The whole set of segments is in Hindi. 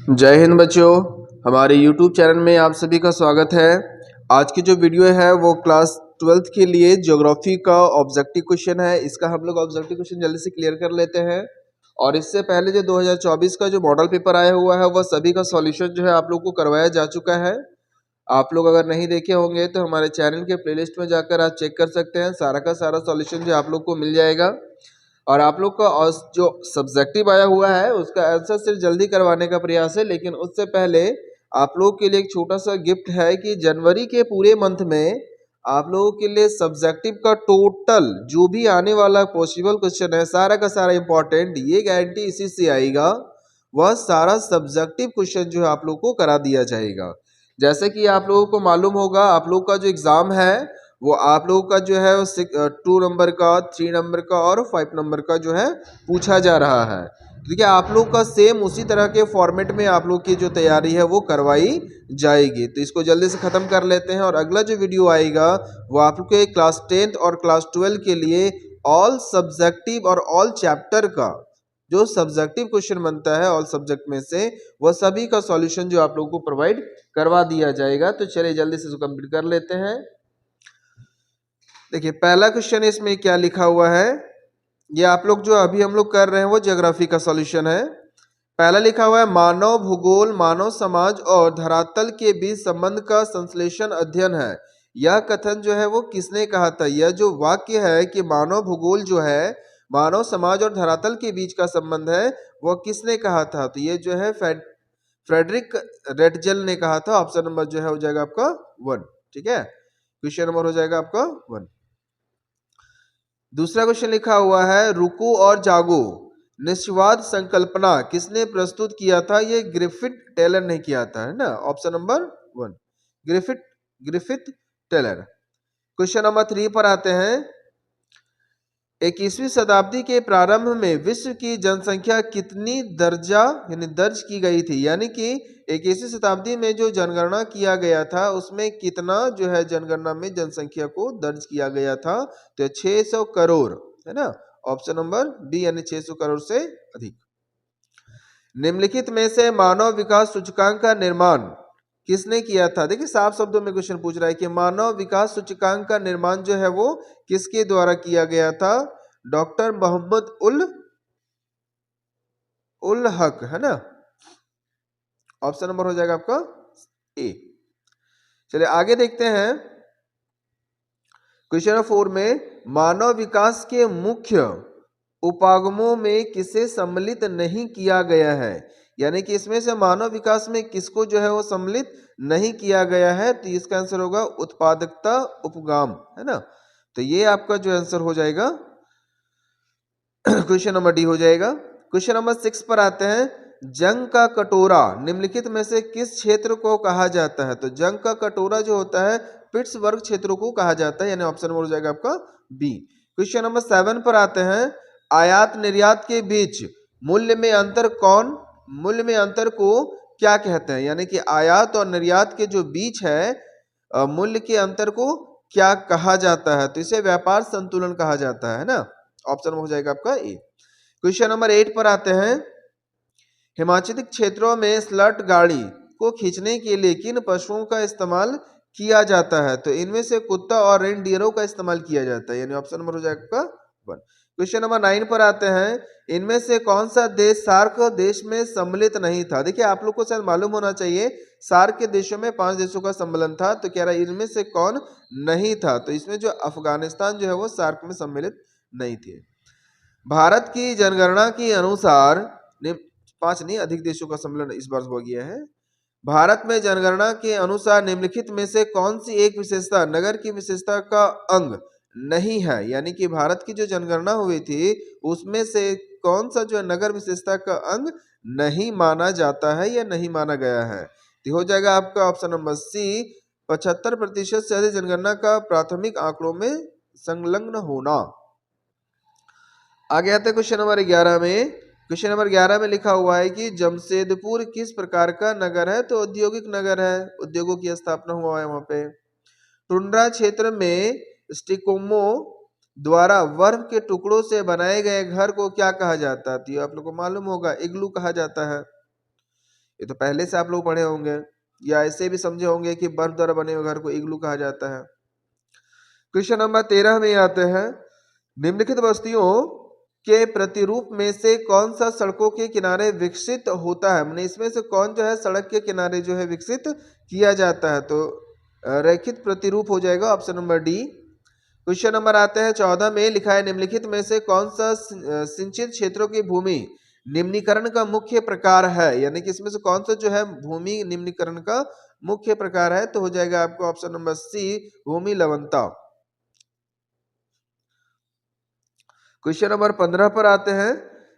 जय हिंद बच्चों, हमारे YouTube चैनल में आप सभी का स्वागत है। आज की जो वीडियो है वो क्लास 12th के लिए ज्योग्राफी का ऑब्जेक्टिव क्वेश्चन है। इसका हम लोग ऑब्जेक्टिव क्वेश्चन जल्दी से क्लियर कर लेते हैं। और इससे पहले जो 2024 का जो मॉडल पेपर आया हुआ है वह सभी का सॉल्यूशन जो है आप लोग को करवाया जा चुका है। आप लोग अगर नहीं देखे होंगे तो हमारे चैनल के प्लेलिस्ट में जाकर आप चेक कर सकते हैं। सारा का सारा सॉल्यूशन जो आप लोग को मिल जाएगा। और आप लोग का जो सब्जेक्टिव आया हुआ है उसका आंसर सिर्फ जल्दी करवाने का प्रयास है, लेकिन उससे पहले आप लोगों के लिए एक छोटा सा गिफ्ट है कि जनवरी के पूरे मंथ में आप लोगों के लिए सब्जेक्टिव का टोटल जो भी आने वाला पॉसिबल क्वेश्चन है सारा का सारा इंपॉर्टेंट, ये गारंटी इसी से आएगा। वह सारा सब्जेक्टिव क्वेश्चन जो है आप लोग को करा दिया जाएगा। जैसे कि आप लोगों को मालूम होगा, आप लोग का जो एग्जाम है वो आप लोगों का जो है वो 2 नंबर का, 3 नंबर का और 5 नंबर का जो है पूछा जा रहा है। देखिए आप लोग का सेम उसी तरह के फॉर्मेट में आप लोग की जो तैयारी है वो करवाई जाएगी। तो इसको जल्दी से ख़त्म कर लेते हैं। और अगला जो वीडियो आएगा वो आप लोग के क्लास 10th और क्लास 12 के लिए ऑल सब्जेक्टिव और ऑल चैप्टर का जो सब्जेक्टिव क्वेश्चन बनता है ऑल सब्जेक्ट में से, वह सभी का सॉल्यूशन जो आप लोगों को प्रोवाइड करवा दिया जाएगा। तो चलिए जल्दी से कंप्लीट कर लेते हैं। देखिए पहला क्वेश्चन इसमें क्या लिखा हुआ है, ये आप लोग जो अभी हम लोग कर रहे हैं वो ज्योग्राफी का सॉल्यूशन है। पहला लिखा हुआ है मानव भूगोल, मानव समाज और धरातल के बीच संबंध का संश्लेषण अध्ययन है। यह कथन जो है वो किसने कहा था? यह जो वाक्य है कि मानव भूगोल जो है मानव समाज और धरातल के बीच का संबंध है, वह किसने कहा था? तो ये जो है फ्रेडरिक रेटजेल ने कहा था। ऑप्शन नंबर जो है हो जाएगा आपका 1। ठीक है, क्वेश्चन नंबर हो जाएगा आपका 1। दूसरा क्वेश्चन लिखा हुआ है रुको और जागो निश्चयवाद संकल्पना किसने प्रस्तुत किया था? ये ग्रिफिथ टेलर ने किया था, है ना। Option number 1 Griffith Taylor. Question number 3 पर आते हैं। 21वीं शताब्दी के प्रारंभ में विश्व की जनसंख्या कितनी दर्ज की गई थी? यानी कि 21वीं शताब्दी में जो जनगणना किया गया था उसमें कितना जो है जनगणना में जनसंख्या को दर्ज किया गया था? तो 600 करोड़, है ना। ऑप्शन नंबर बी यानी 600 करोड़ से अधिक। निम्नलिखित में से मानव विकास सूचकांक का निर्माण किसने किया था? देखिए साफ शब्दों में क्वेश्चन पूछ रहा है कि मानव विकास सूचकांक का निर्माण जो है वो किसके द्वारा किया गया था? डॉक्टर मोहम्मद उल हक, है ना। ऑप्शन नंबर हो जाएगा आपका ए। चलिए आगे देखते हैं। क्वेश्चन नंबर 4 में मानव विकास के मुख्य उपागमों में किसे सम्मिलित नहीं किया गया है? यानी कि इसमें से मानव विकास में किसको जो है वो सम्मिलित नहीं किया गया है? तो इसका आंसर होगा उत्पादकता उपगाम, है ना। तो ये आपका जो आंसर हो जाएगा क्वेश्चन नंबर डी हो जाएगा। क्वेश्चन नंबर 6 पर आते हैं। जंग का कटोरा निम्नलिखित में से किस क्षेत्र को कहा जाता है? तो जंग का कटोरा जो होता है पिट्सबर्ग क्षेत्र को कहा जाता है, यानी ऑप्शन नंबर हो जाएगा आपका बी। क्वेश्चन नंबर 7 पर आते हैं। आयात निर्यात के बीच मूल्य में अंतर को क्या कहते हैं? यानी कि आयात और निर्यात के जो बीच है मूल्य के अंतर को क्या कहा जाता है? तो इसे व्यापार संतुलन कहा जाता है ना। ऑप्शन हो जाएगा आपका ए। क्वेश्चन नंबर 8 पर आते हैं। हिमाचली क्षेत्रों में स्लट गाड़ी को खींचने के लिए किन पशुओं का इस्तेमाल किया जाता है? तो इनमें से कुत्ता और रेनडियरों का इस्तेमाल किया जाता है, यानी ऑप्शन नंबर हो जाएगा 1। क्वेश्चन नंबर 9 पर आते हैं। इनमें से कौन सा देश सार्क देश में सम्मिलित नहीं था? देखिए आप लोग को शायद मालूम होना चाहिए सार्क के देशों में 5 देशों का सम्मेलन था। तो कह रहा है इनमें से कौन नहीं था? तो इसमें जो अफगानिस्तान जो है वो सार्क में सम्मिलित नहीं थे। भारत की जनगणना के अनुसार 5 नहीं अधिक देशों का सम्मेलन इस बार हो गया है। भारत में जनगणना के अनुसार निम्नलिखित में से कौन सी एक विशेषता नगर की विशेषता का अंग नहीं है? यानी कि भारत की जो जनगणना हुई थी उसमें से कौन सा जो नगर विशेषता का अंग नहीं माना जाता है या नहीं माना गया है? तो हो जाएगा आपका ऑप्शन नंबर सी 75% से अधिक जनगणना का प्राथमिक आंकड़ों में संलग्न होना। आगे आते हैं क्वेश्चन नंबर 11 में। क्वेश्चन नंबर 11 में लिखा हुआ है कि जमशेदपुर किस प्रकार का नगर है? तो औद्योगिक नगर है, उद्योगों की स्थापना हुआ है वहां पे। टुंड्रा क्षेत्र में स्टिकोमो द्वारा बर्फ के टुकड़ों से बनाए गए घर को क्या कहा जाता है? तो आप लोग को मालूम होगा इग्लू कहा जाता है। ये तो पहले से आप लोग पढ़े होंगे, या ऐसे भी समझे होंगे कि बर्फ द्वारा बने हुए घर को इग्लू कहा जाता है। क्वेश्चन नंबर 13 में आते हैं, निम्नलिखित बस्तियों के प्रतिरूप में से कौन सा सड़कों के किनारे विकसित होता है? मैंने इसमें से कौन जो है सड़क के किनारे जो है विकसित किया जाता है? तो रैखिक प्रतिरूप हो जाएगा option number D. Question number आते हैं 14 में, लिखा है निम्नलिखित में से कौन सा सिंचित क्षेत्रों की भूमि निम्नीकरण का मुख्य प्रकार है? यानी कि इसमें से कौन सा जो है भूमि निम्नीकरण का मुख्य प्रकार है? तो हो जाएगा आपको ऑप्शन नंबर सी, भूमि लवणता। क्वेश्चन नंबर 15 पर आते हैं,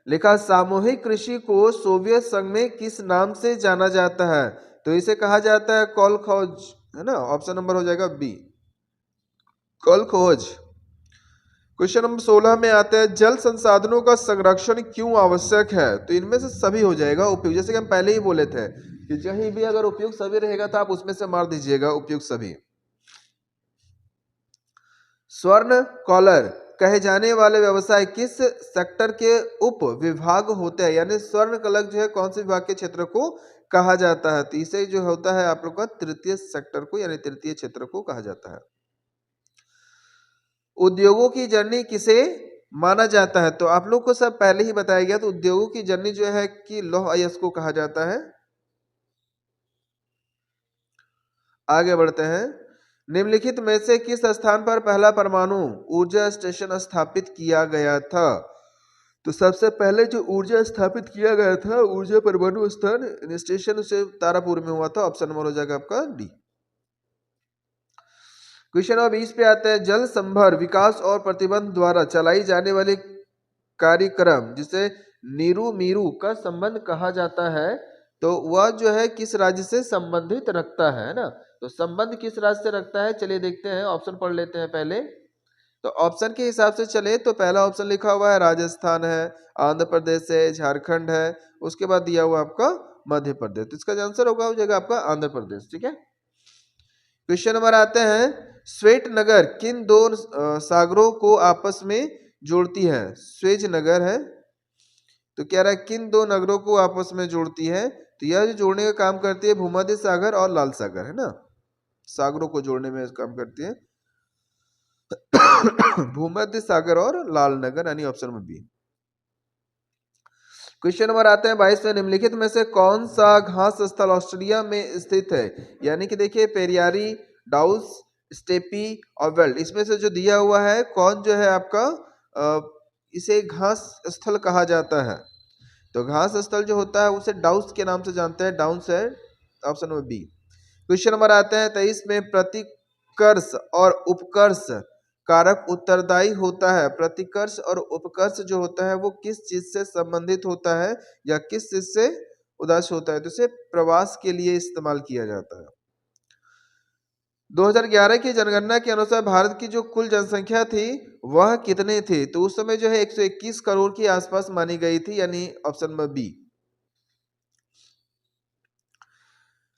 लिखा सामूहिक कृषि को सोवियत संघ में किस नाम से जाना जाता है? तो इसे कहा जाता है कोलखोज, है ना। ऑप्शन नंबर हो जाएगा बी, कोलखोज। क्वेश्चन नंबर 16 में आते हैं, जल संसाधनों का संरक्षण क्यों आवश्यक है? तो इनमें से सभी हो जाएगा उपयुक्त, जैसे कि हम पहले ही बोले थे कि कहीं भी अगर उपयुक्त सभी रहेगा तो आप उसमें से मार दीजिएगा उपयुक्त सभी। स्वर्ण कॉलर कहे जाने वाले व्यवसाय किस सेक्टर के उप विभाग होते हैं? यानी स्वर्ण कलक जो है कौन से विभाग के क्षेत्र को कहा जाता है? तो इसे जो होता है आप लोग का तृतीय सेक्टर को यानी तृतीय क्षेत्र को कहा जाता है। उद्योगों की जननी किसे माना जाता है? तो आप लोग को सब पहले ही बताया गया। तो उद्योगों की जननी जो है कि लौह अयस्क को कहा जाता है। आगे बढ़ते हैं, निम्नलिखित में से किस स्थान पर पहला परमाणु ऊर्जा स्टेशन स्थापित किया गया था? तो सबसे पहले जो ऊर्जा स्थापित किया गया था ऊर्जा परमाणु स्थान स्टेशन से तारापुर में हुआ था। ऑप्शन नंबर हो जाएगा आपका डी। क्वेश्चन नंबर 20 पे आते हैं, जल संभर विकास और प्रतिबंध द्वारा चलाई जाने वाली कार्यक्रम जिसे नीरू मीरू का संबंध कहा जाता है, तो वह जो है किस राज्य से संबंधित रखता है ना? तो संबंध किस राज्य से रखता है, चलिए देखते हैं, ऑप्शन पढ़ लेते हैं पहले। तो ऑप्शन के हिसाब से चले तो पहला ऑप्शन लिखा हुआ है राजस्थान है, आंध्र प्रदेश है, झारखंड है, उसके बाद दिया हुआ आपका मध्य प्रदेश। तो इसका आंसर होगा हो जाएगा आपका आंध्र प्रदेश। ठीक है। क्वेश्चन नंबर आते हैं, श्वेत नगर किन दो सागरों को आपस में जोड़ती है? स्वेज नगर है, तो क्या रहा किन दो नगरों को आपस में जोड़ती है? तो यह जो जोड़ने का काम करती है भूमध्य सागर और लाल सागर, है ना। सागरों को जोड़ने में काम करती है भूमध्य सागर और लाल नगर, यानी option number B. Question number आते हैं 22 में, निम्नलिखित में से कौन सा घास स्थल ऑस्ट्रेलिया में स्थित है? यानी कि देखिए पेरियारी, डाउस, स्टेपी और वेल्ड, इसमें से जो दिया हुआ है कौन जो है आपका इसे घास स्थल कहा जाता है? तो घास स्थल जो होता है उसे डाउस के नाम से जानते हैं, डाउस है option number B. Question number आते हैं 23 में, प्रतिकर्ष और उपकर्ष कारक उत्तरदायी होता है। प्रतिकर्ष और उपकर्ष जो होता है वो किस चीज से संबंधित होता है या किस चीज से उदास होता है? तो इसे प्रवास के लिए इस्तेमाल किया जाता है। 2011 की जनगणना के अनुसार भारत की जो कुल जनसंख्या थी वह कितने थी? तो उस समय जो है 121 करोड़ के आसपास मानी गई थी, यानी option number B.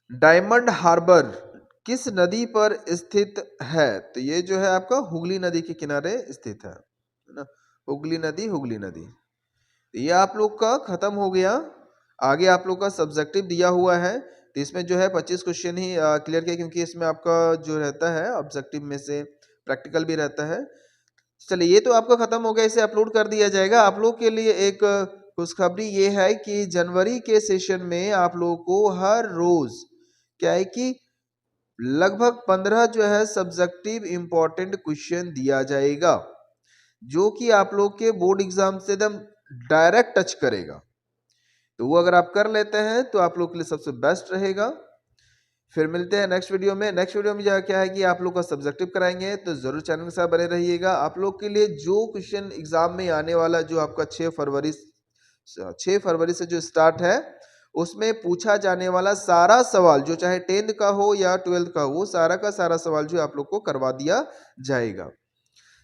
Diamond harbour किस नदी पर स्थित है? तो ये जो है आपका हुगली नदी के किनारे स्थित है ना। हुगली नदी, हुगली नदी। ये आप लोग का खत्म हो गया। आगे आप लोग का सब्जेक्टिव दिया हुआ है, तो इसमें जो है 25 क्वेश्चन ही क्लियर किया, क्योंकि इसमें आपका जो रहता है ऑब्जेक्टिव में से प्रैक्टिकल भी रहता है। चलिए ये तो आपका खत्म हो गया, इसे अपलोड कर दिया जाएगा। आप लोग के लिए एक खुशखबरी ये है कि जनवरी के सेशन में आप लोगों को हर रोज क्या है कि लगभग 15 जो है सब्जेक्टिव इंपॉर्टेंट क्वेश्चन दिया जाएगा, जो कि आप लोग के बोर्ड एग्जाम से एकदम डायरेक्ट टच करेगा। तो वो अगर आप कर लेते हैं तो आप लोग के लिए सबसे बेस्ट रहेगा। फिर मिलते हैं नेक्स्ट वीडियो में। नेक्स्ट वीडियो में क्या है कि आप लोग का सब्जेक्टिव कराएंगे, तो जरूर चैनल के साथ बने रहिएगा। आप लोग के लिए जो क्वेश्चन एग्जाम में आने वाला जो आपका 6 फरवरी से जो स्टार्ट है उसमें पूछा जाने वाला सारा सवाल, जो चाहे 10th का हो या 12th का हो, वो सारा का सारा सवाल जो आप लोग को करवा दिया जाएगा।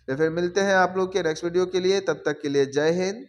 तो फिर मिलते हैं आप लोग के नेक्स्ट वीडियो के लिए, तब तक के लिए जय हिंद,